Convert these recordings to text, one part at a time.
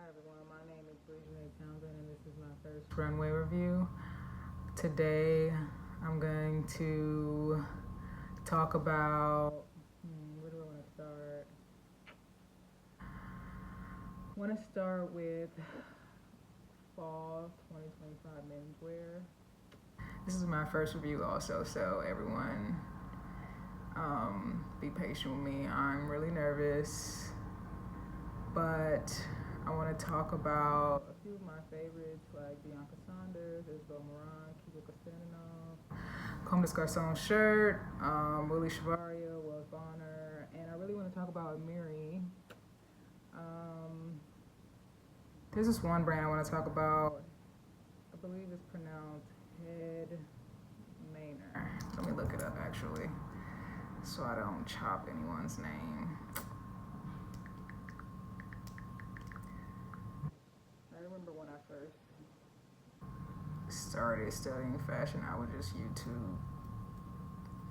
Hi everyone, my name is Townsend and this is my first runway review. Today I'm going to talk about, where do I want to start? I want to start with fall 2025 menswear. This is my first review also, so everyone be patient with me. I'm really nervous, but I want to talk about a few of my favorites like Bianca Saunders, BORDOR, Comme des Garçons shirt, Willie Chavaria, Wells Bonner, and I really want to talk about Amiri. There's this one brand I want to talk about. I believe it's pronounced Head Manor. Let me look it up actually, so I don't chop anyone's name. I remember when I first started studying fashion, I would just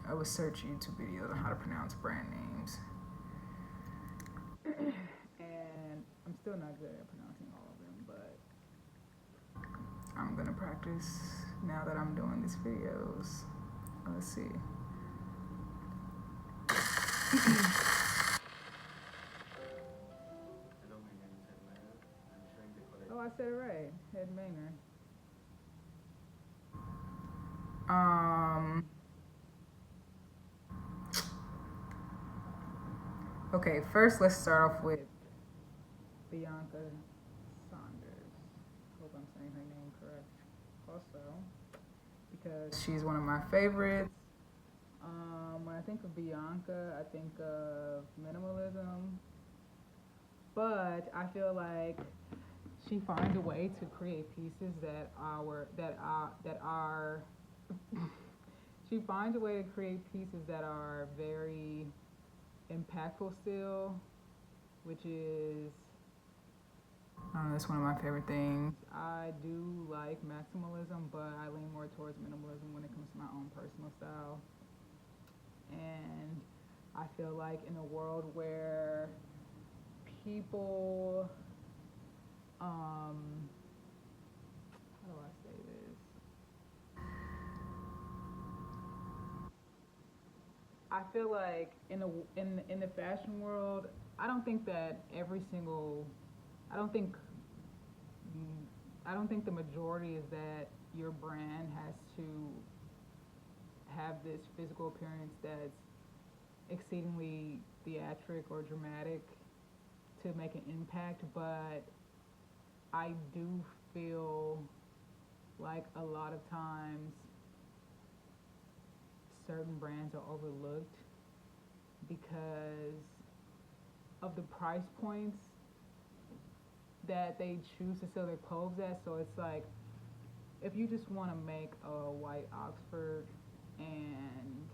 I would search YouTube videos on how to pronounce brand names. And I'm still not good at pronouncing all of them, but I'm gonna practice now that I'm doing these videos. Let's see. Oh, I said it right. Head Manor. Okay, first let's start off with Bianca Saunders. Hope I'm saying her name correct. Also, because she's one of my favorites. When I think of Bianca, I think of minimalism, but I feel like she finds a way to create pieces that are she finds a way to create pieces that are very impactful still, which is that's one of my favorite things. I do like maximalism, but I lean more towards minimalism when it comes to my own personal style. And I feel like in a world where people, how do I say this? I feel like in the fashion world, I don't think that I don't think the majority is that your brand has to have this physical appearance that's exceedingly theatric or dramatic to make an impact, but I do feel like a lot of times certain brands are overlooked because of the price points that they choose to sell their clothes at. So it's like, if you just want to make a white Oxford and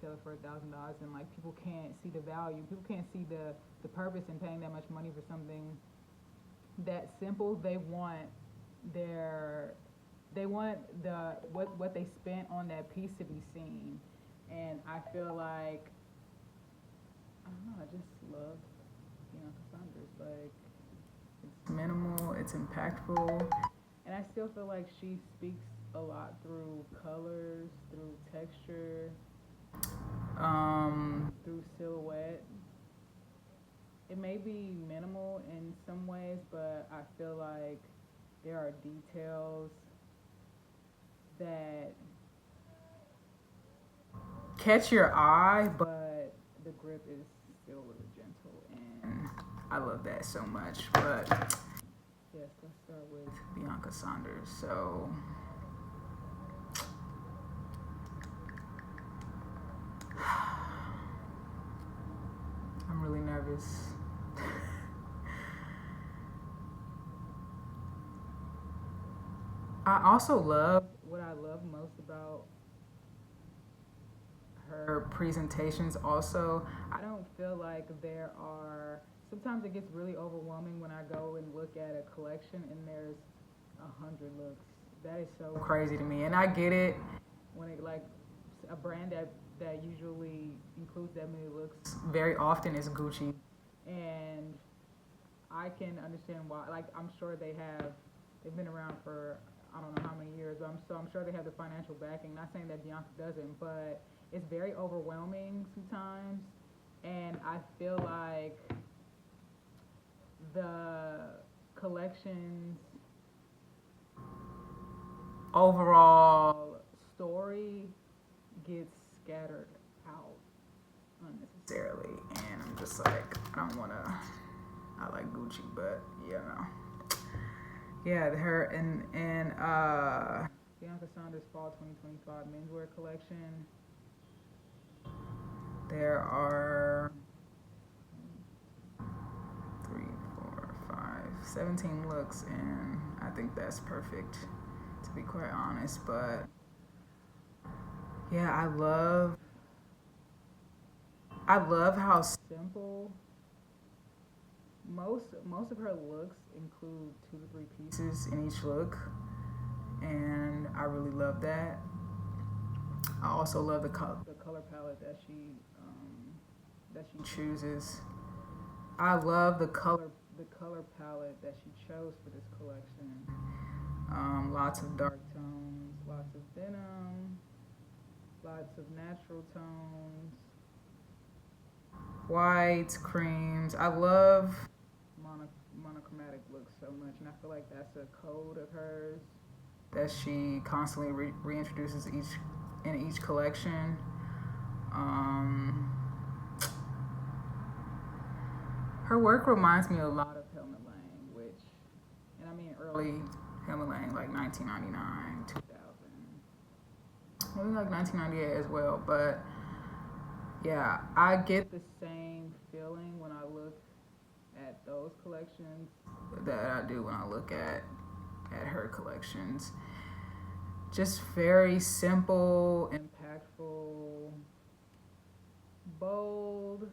sell it for $1,000, and like people can't see the value, people can't see the purpose in paying that much money for something that simple. They want what they spent on that piece to be seen. And I feel like, I don't know, I just love Bianca Saunders. Like, it's minimal, it's impactful, and I still feel like she speaks a lot through colors, through texture, through silhouette. It may be minimal in some ways, but I feel like there are details that catch your eye, but the grip is still really gentle, and I love that so much. But yes, let's start with Bianca Saunders. So I'm really nervous. I also love what I love most about her presentations. Also, I don't feel like sometimes it gets really overwhelming when I go and look at a collection and there's 100 looks. That is so crazy to me, and I get it when it, like, a brand that usually includes that many looks very often is Gucci, and I can understand why. Like, I'm sure they've been around for I don't know how many years. I'm sure they have the financial backing. Not saying that Bianca doesn't, but it's very overwhelming sometimes, and I feel like the collection's overall story gets scattered out unnecessarily, and I'm just like, I don't want to. I like Gucci, but yeah, no. Yeah, her and Bianca Saunders Fall 2025 Menswear collection. There are 17 looks, and I think that's perfect, to be quite honest. But yeah, I love how simple most of her looks include 2 to 3 pieces in each look, and I really love that. I also love the color palette that she chooses. I love the color palette that she chose for this collection. Lots of dark tones, lots of denim, lots of natural tones, whites, creams. I love monochromatic looks so much, and I feel like that's a code of hers that she constantly reintroduces in each collection. Her work reminds me a lot of Helmut Lang, and I mean early Helmut Lang, like 1999, 2000, maybe like 1998 as well. But yeah, I get the same feeling when I look at those collections that I do when I look at her collections. Just very simple, impactful, bold.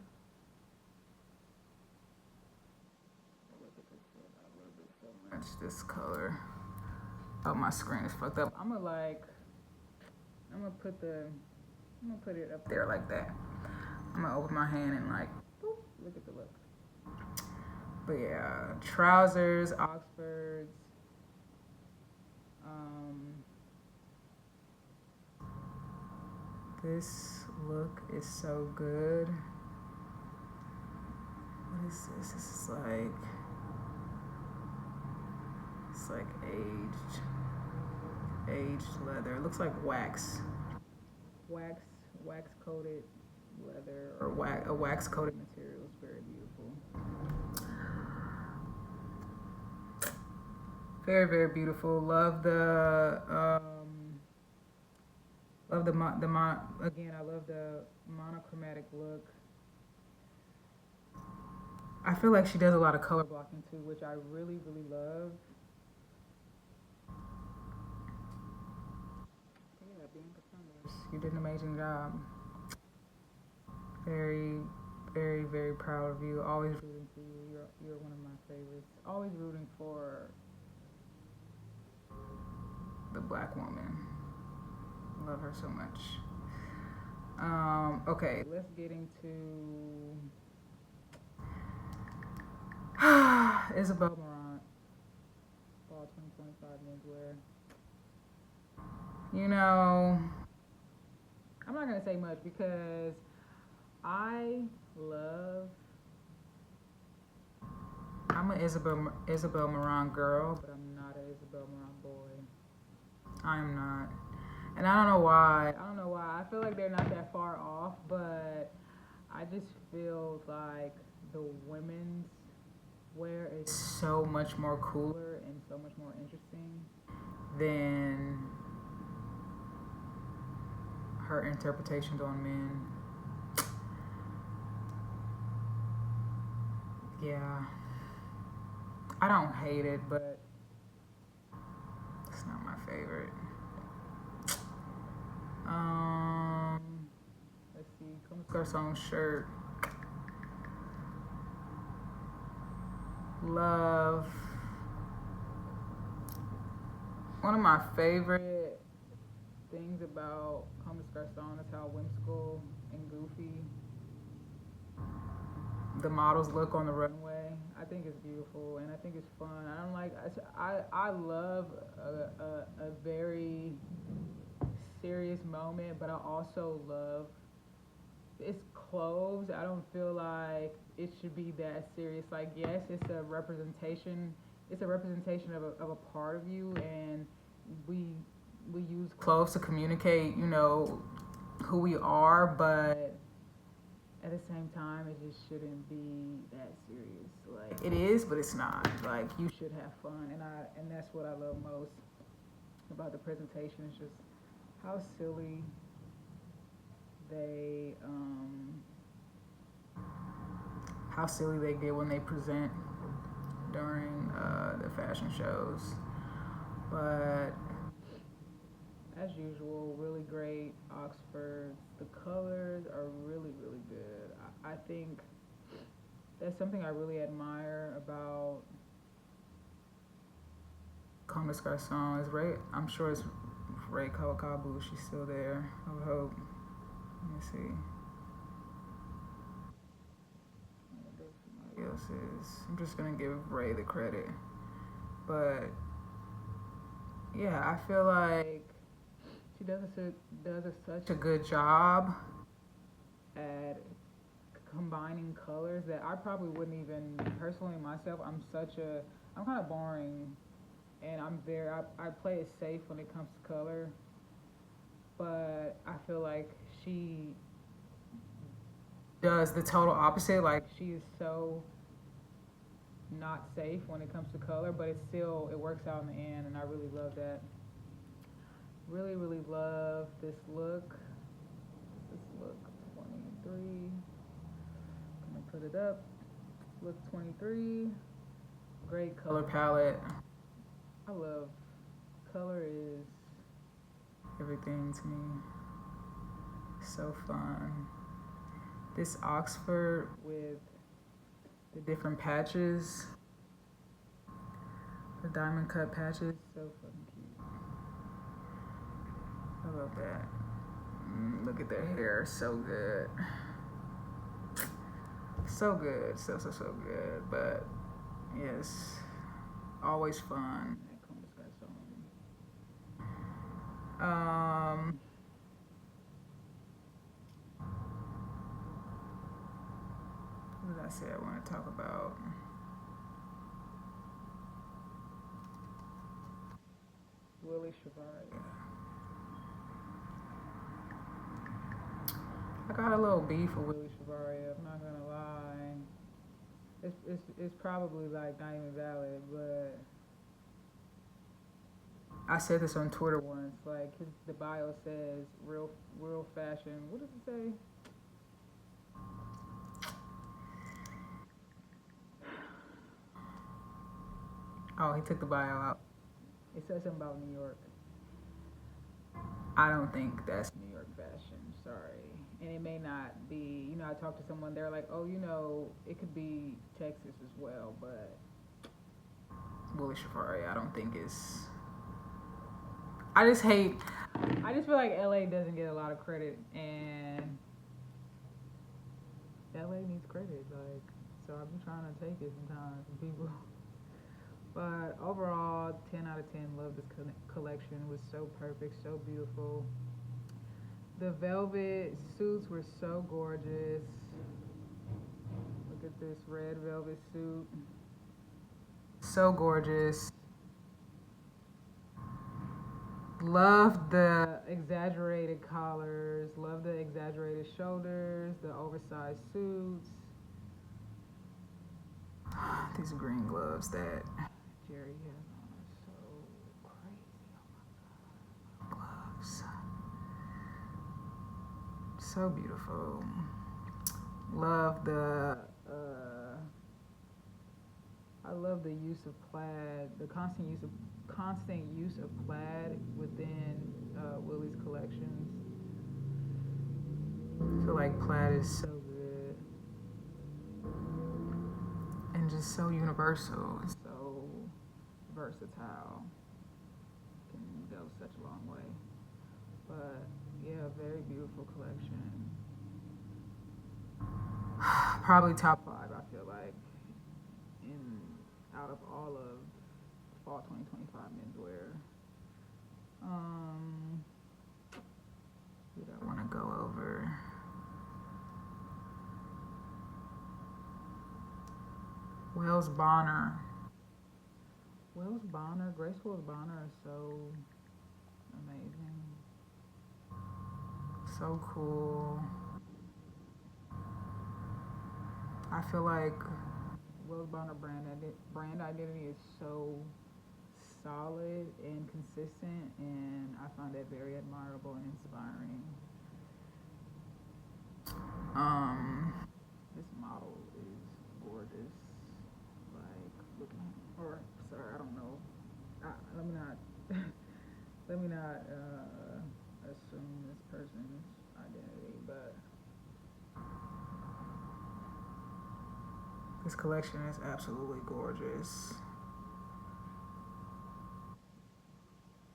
This color. Oh, my screen is fucked up. I'm gonna put it up there like that. I'm gonna open my hand and like, boop, look at the look. But yeah, trousers, Oxfords. This look is so good. What is this? This is like, it's like aged leather. It looks like wax coated leather, or a wax coated material. It's very beautiful. Very, very beautiful. Love the monochromatic look. I feel like she does a lot of color blocking too, which I really, really love. Yeah, Bianca Saunders, you did an amazing job. Very, very, very proud of you. Always rooting for you. You're one of my favorites. Always rooting for the Black woman. Love her so much. Okay, let's get into Isabel Marant, Fall 2025 Menswear. You know, I'm not gonna say much because I'm an Isabel Marant girl, but I'm not an Isabel Marant boy. I am not. And I don't know why. I feel like they're not that far off, but I just feel like the women's wear is so much more cooler and so much more interesting than her interpretations on men. Yeah. I don't hate it, but it's not my favorite. Let's see. Comme Garçon shirt. Love. One of my favorite things about Comme Garçon is how whimsical and goofy the models look on the runway. I think it's beautiful and I think it's fun. I don't like. I love a very serious moment, but I also love it's clothes. I don't feel like it should be that serious. Like, yes, it's a representation. It's a representation of a part of you, and we use clothes to communicate, you know, who we are. But at the same time, it just shouldn't be that serious. Like, it is, but it's not. Like, you should have fun, and that's what I love most about the presentation. It's just how silly they get when they present during the fashion shows. But as usual, really great Oxford. The colors are really, really good. I think that's something I really admire about Comme des Garçons. Is Ray, I'm sure it's Ray Kawakabu. She's still there, I would hope. Let me see. Somebody else is. I'm just gonna give Ray the credit. But yeah, I feel like she does such a good job at combining colors that I probably wouldn't even, personally myself, I'm kind of boring, and I play it safe when it comes to color, but I feel like she does the total opposite. Like, she is so not safe when it comes to color, but it works out in the end, and I really love that. Really, really love this look. This look 23. I'm gonna put it up. Look 23. Great color palette. I love color is everything to me. So fun. This Oxford with the different patches, the diamond cut patches, so fucking cute. I love that. Look at their hair, so good. So good, so good. But yes, always fun. What did I say I want to talk about? Willie Chavaria. I got a little beef with Willie Chavaria, I'm not gonna lie. It's probably like not even valid, but I said this on Twitter once. Like, the bio says real fashion. What does it say? Oh, he took the bio out. It says something about New York. I don't think that's New York fashion. Sorry. And it may not be. You know, I talked to someone, they're like, oh, you know, it could be Texas as well, but Willie Chavaria, I don't think is. I just feel like LA doesn't get a lot of credit, and LA needs credit, like, so I've been trying to take it sometimes from people. But overall, 10 out of 10, love this collection. It was so perfect, so beautiful. The velvet suits were so gorgeous. Look at this red velvet suit. So gorgeous. Love the exaggerated collars. Love the exaggerated shoulders. The oversized suits. These green gloves that Jerry has on are so crazy. Oh my God. Gloves. So beautiful. Love the I love the use of plaid, the constant use of plaid within Willie's collections. I feel like plaid is so good and just so universal and so versatile. Can go such a long way. But yeah, very beautiful collection. Probably top 5, I feel like, in out of all of fall 2025 menswear. Who do I want to go over? Wells Bonner. Graceful's Bonner is so amazing. So cool. I feel like Wells Bonner brand identity is so solid and consistent, and I find that very admirable and inspiring. This model is gorgeous. Like, looking at, or sorry, I don't know. Let me not let me not assume this person's identity, but this collection is absolutely gorgeous.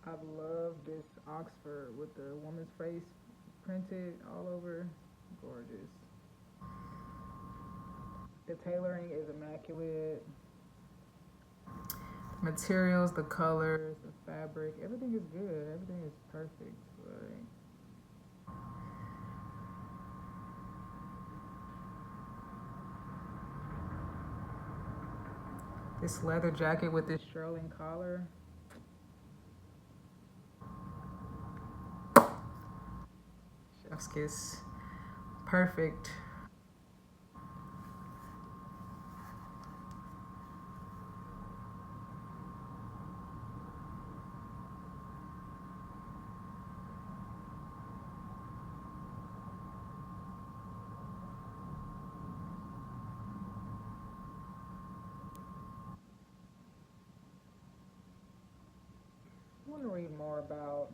I love this Oxford with the woman's face printed all over. Gorgeous. The tailoring is immaculate. Materials, the colors, the fabric, everything is good. Everything is perfect. Like, this leather jacket with this shearling collar. Chef's kiss. Perfect. I want to read more about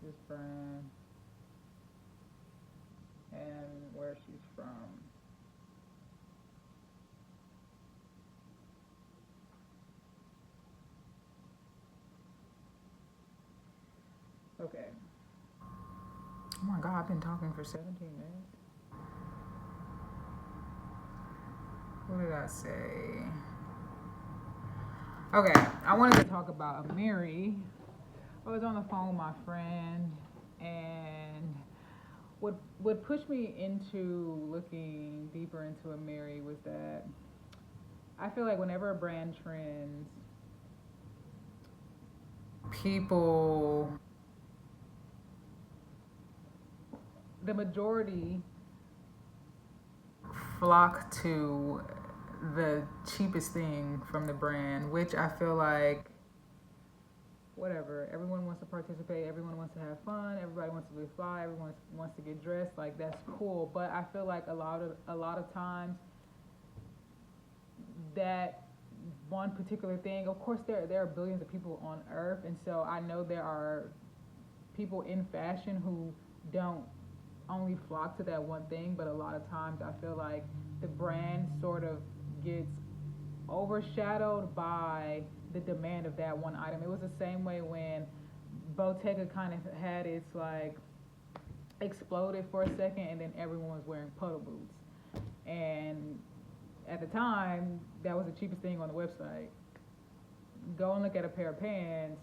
this brand and where she's from. Okay. Oh my God, I've been talking for 17 minutes. What did I say? Okay, I wanted to talk about Amiri. I was on the phone with my friend, and what pushed me into looking deeper into Amiri was that I feel like whenever a brand trends, people, the majority flock to the cheapest thing from the brand, which I feel like, whatever, everyone wants to participate, everyone wants to have fun, everybody wants to be fly, everyone wants to get dressed, like, that's cool. But I feel like a lot of times that one particular thing, of course there are billions of people on earth, and so I know there are people in fashion who don't only flock to that one thing, but a lot of times I feel like the brand sort of gets overshadowed by the demand of that one item. It was the same way when Bottega kind of had its, like, exploded for a second, and then everyone was wearing puddle boots. And at the time, that was the cheapest thing on the website. Go and look at a pair of pants,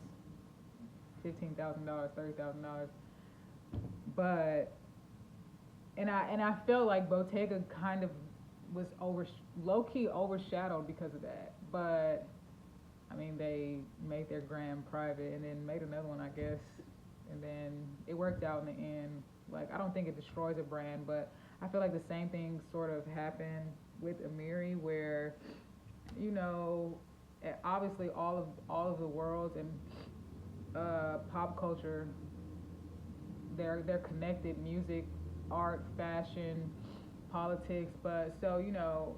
$15,000, $30,000. But and I felt like Bottega kind of was low-key overshadowed because of that. But I mean, they made their gram private and then made another one, I guess, and then it worked out in the end. Like, I don't think it destroys a brand, but I feel like the same thing sort of happened with Amiri, where, you know, obviously all of the worlds and pop culture, they're connected: music, art, fashion, politics. But so, you know,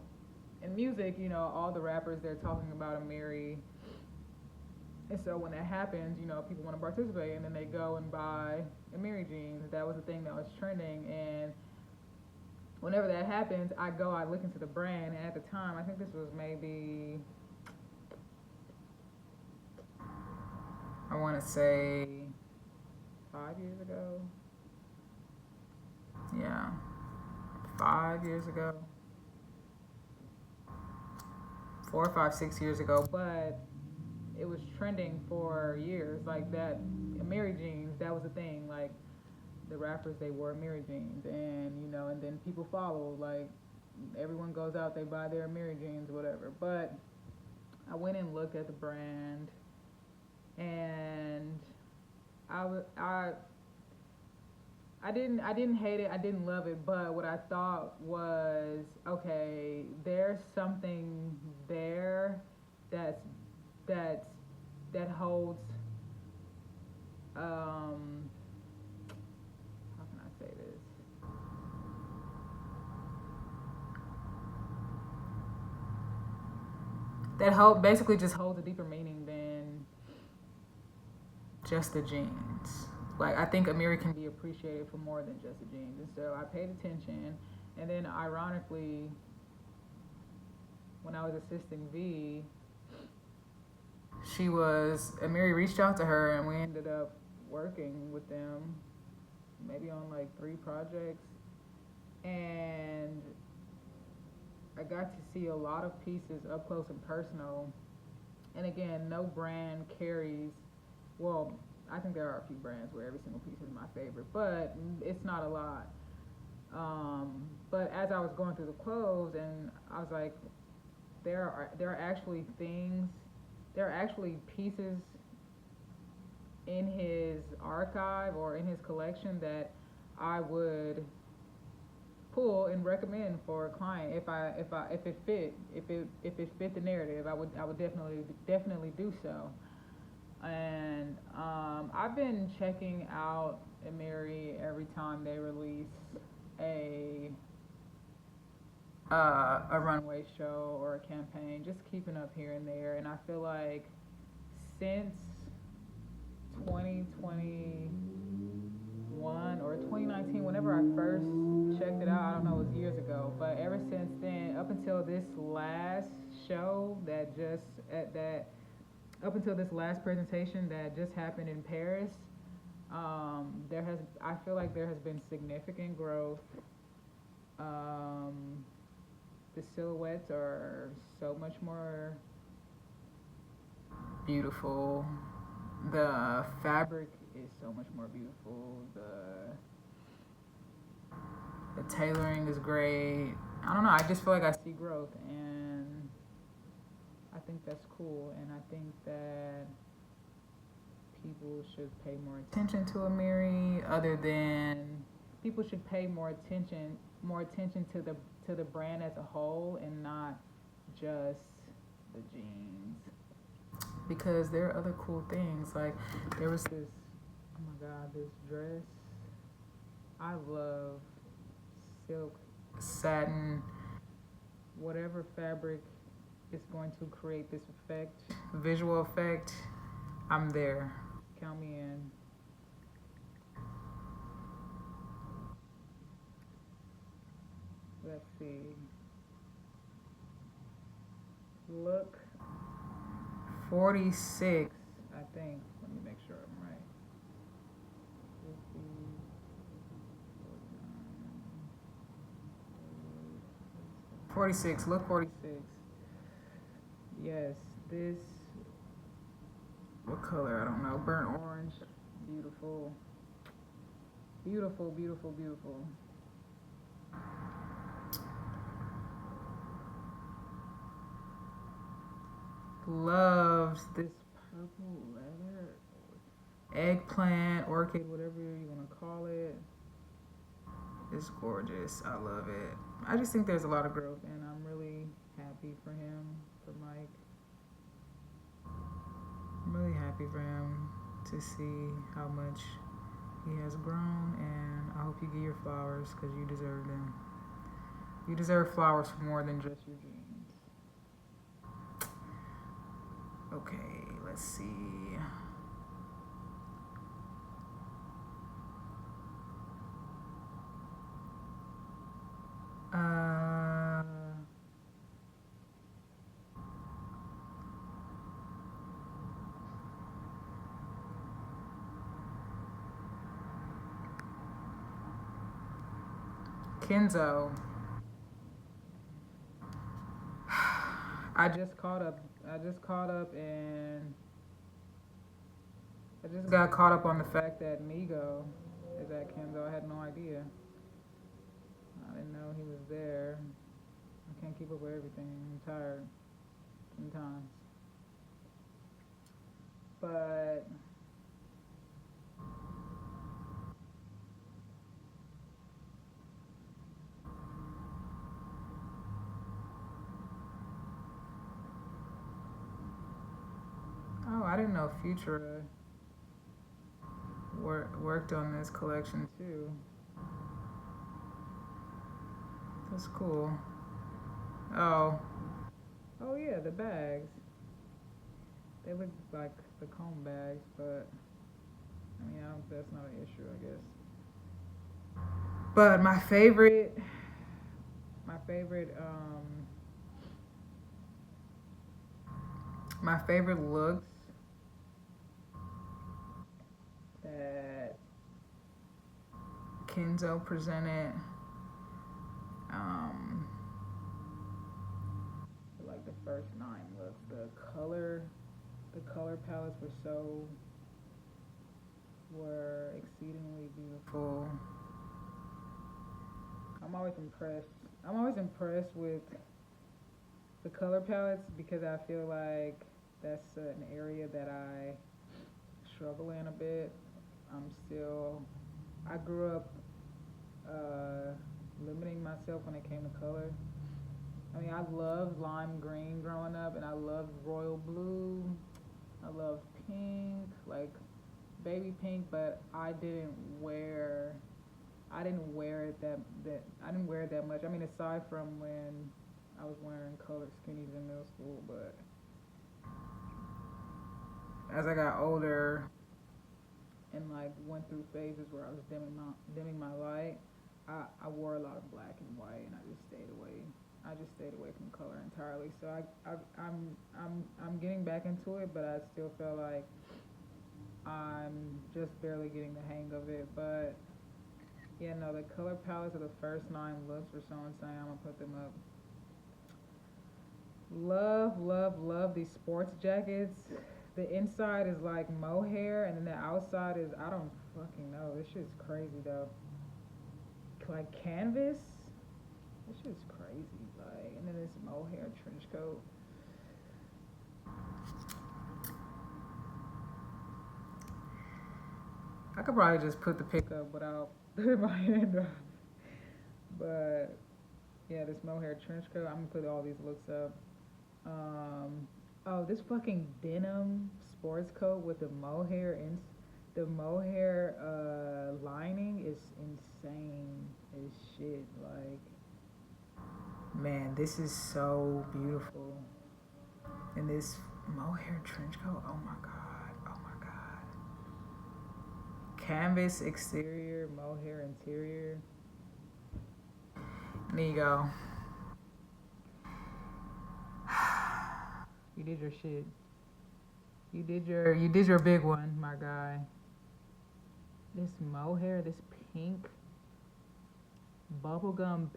in music, you know, all the rappers, they're talking about Amiri, and so when that happens, you know, people want to participate, and then they go and buy Amiri jeans. That was the thing that was trending, and whenever that happens, I look into the brand, and at the time, I think this was maybe, I want to say 5 years ago. Yeah, 5 years ago. 4, 5, 6 years ago, but it was trending for years. Like that, Amiri jeans, that was a thing. Like the rappers, they wore Amiri jeans, and you know, and then people follow. Like everyone goes out, they buy their Amiri jeans, whatever. But I went and looked at the brand, and I didn't hate it. I didn't love it, but what I thought was, okay, there's something there that's that holds how can I say this? That basically just holds a deeper meaning than just the jeans. Like I think Amiri can be appreciated for more than just the jeans, and so I paid attention. And then ironically, when I was assisting V, Amiri reached out to her, and we ended up working with them, maybe on like 3 projects, and I got to see a lot of pieces up close and personal. And again, no brand carries, well, I think there are a few brands where every single piece is my favorite, but it's not a lot. But as I was going through the clothes, and I was like, there are actually pieces in his archive or in his collection that I would pull and recommend for a client if it fit the narrative. I would definitely do so. And I've been checking out Amiri every time they release a runway show or a campaign, just keeping up here and there. And I feel like since 2021 or 2019, whenever I first checked it out, I don't know, it was years ago, but ever since then, up until this last show up until this last presentation that just happened in Paris, I feel like there has been significant growth. The silhouettes are so much more beautiful. The fabric is so much more beautiful. The tailoring is great. I don't know, I just feel like I see growth, and I think that's cool, and I think that people should pay more attention to Amiri. People should pay more attention to the brand as a whole, and not just the jeans. Because there are other cool things. Like there was this, oh my god, this dress. I love silk, satin, whatever fabric is going to create this visual effect, I'm there. Count me in. Let's see. Look 46, I think. Let me make sure I'm right. 50, 46, look 46. Yes, this, what color? I don't know. Burnt orange. Beautiful. Beautiful, beautiful, beautiful. Loves this purple leather, eggplant, orchid, whatever you want to call it. It's gorgeous. I love it. I just think there's a lot of growth, and I'm really happy for him, for Mike. I'm really happy for him to see how much he has grown, and I hope you get your flowers because you deserve them. You deserve flowers for more than just your jeans. Okay, let's see. Kenzo. I just caught up. And I just got caught up on the fact that Migo is at Kenzo. I had no idea. I didn't know he was there. I can't keep up with everything. I'm tired sometimes. But oh, I didn't know Futura worked on this collection too. That's cool. Oh yeah, the bags. They look like the comb bags, but I mean, that's not an issue, I guess. But my favorite looks that Kenzo presented, like the first 9 looks, the color palettes were exceedingly beautiful. I'm always impressed with the color palettes because I feel like that's an area that I struggle in a bit. I grew up limiting myself when it came to color. I mean, I loved lime green growing up, and I loved royal blue. I loved pink, like baby pink, but I didn't wear it that much. I mean, aside from when I was wearing colored skinnies in middle school, but as I got older and like went through phases where I was dimming my light, I wore a lot of black and white, and I just stayed away from color entirely. So I'm getting back into it, but I still feel like I'm just barely getting the hang of it. But yeah, no, the color palettes of the first 9 looks were so insane. I'm gonna put them up. Love these sports jackets. The inside is like mohair, and then the outside is, I don't fucking know. This shit's crazy though. Like canvas. This shit's crazy. Like, and then this mohair trench coat. I could probably just put the pick up without putting my hand up. But yeah, this mohair trench coat. I'm gonna put all these looks up. Oh, this fucking denim sports coat with the mohair lining is insane as shit. Like, man, this is so beautiful. And this mohair trench coat, oh my god. Canvas exterior, mohair interior. There you go. You did your shit. You did your big one, my guy. This mohair, this pink, bubblegum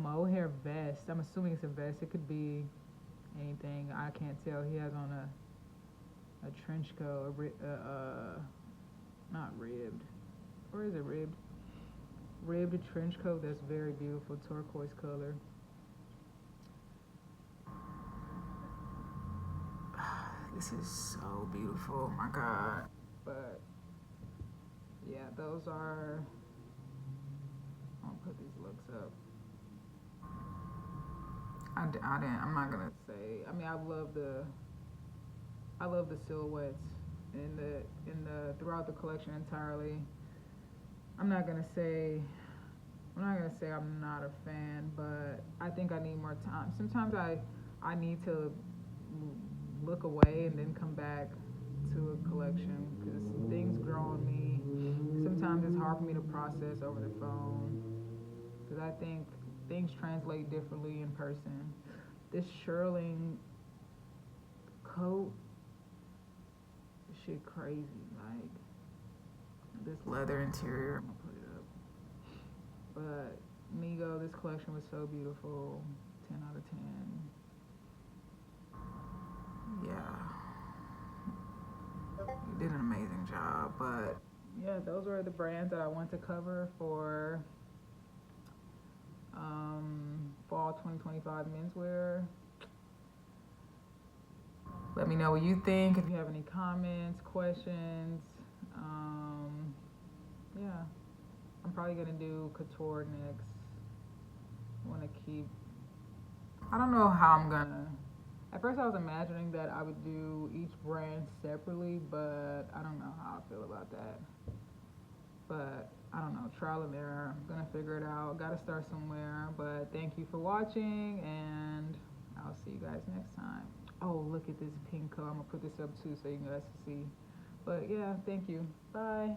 mohair vest. I'm assuming it's a vest. It could be anything. I can't tell. He has on a trench coat, not ribbed. Or is it ribbed? Ribbed trench coat that's very beautiful, turquoise color. This is so beautiful, my god. But yeah, those are, I'll put these looks up. I'm not gonna say, I mean, I love the silhouettes in the throughout the collection entirely. I'm not gonna say I'm not a fan, but I think I need more time. Sometimes I need to look away and then come back to a collection because things grow on me. Sometimes it's hard for me to process over the phone because I think things translate differently in person. This shearling coat, shit crazy. Like, this leather interior, I'm gonna put it up. But Migo, this collection was so beautiful. 10 out of 10. Yeah. You did an amazing job. But yeah, those were the brands that I want to cover for fall 2025 menswear. Let me know what you think. If you have any comments, questions. Yeah, I'm probably gonna do couture next. I wanna keep, I don't know how I'm gonna, at first I was imagining that I would do each brand separately, but I don't know how I feel about that. But I don't know, trial and error. I'm gonna figure it out. Gotta start somewhere. But thank you for watching, and I'll see you guys next time. Oh, look at this pink coat. I'm gonna put this up too so you guys can see. But yeah, thank you. Bye.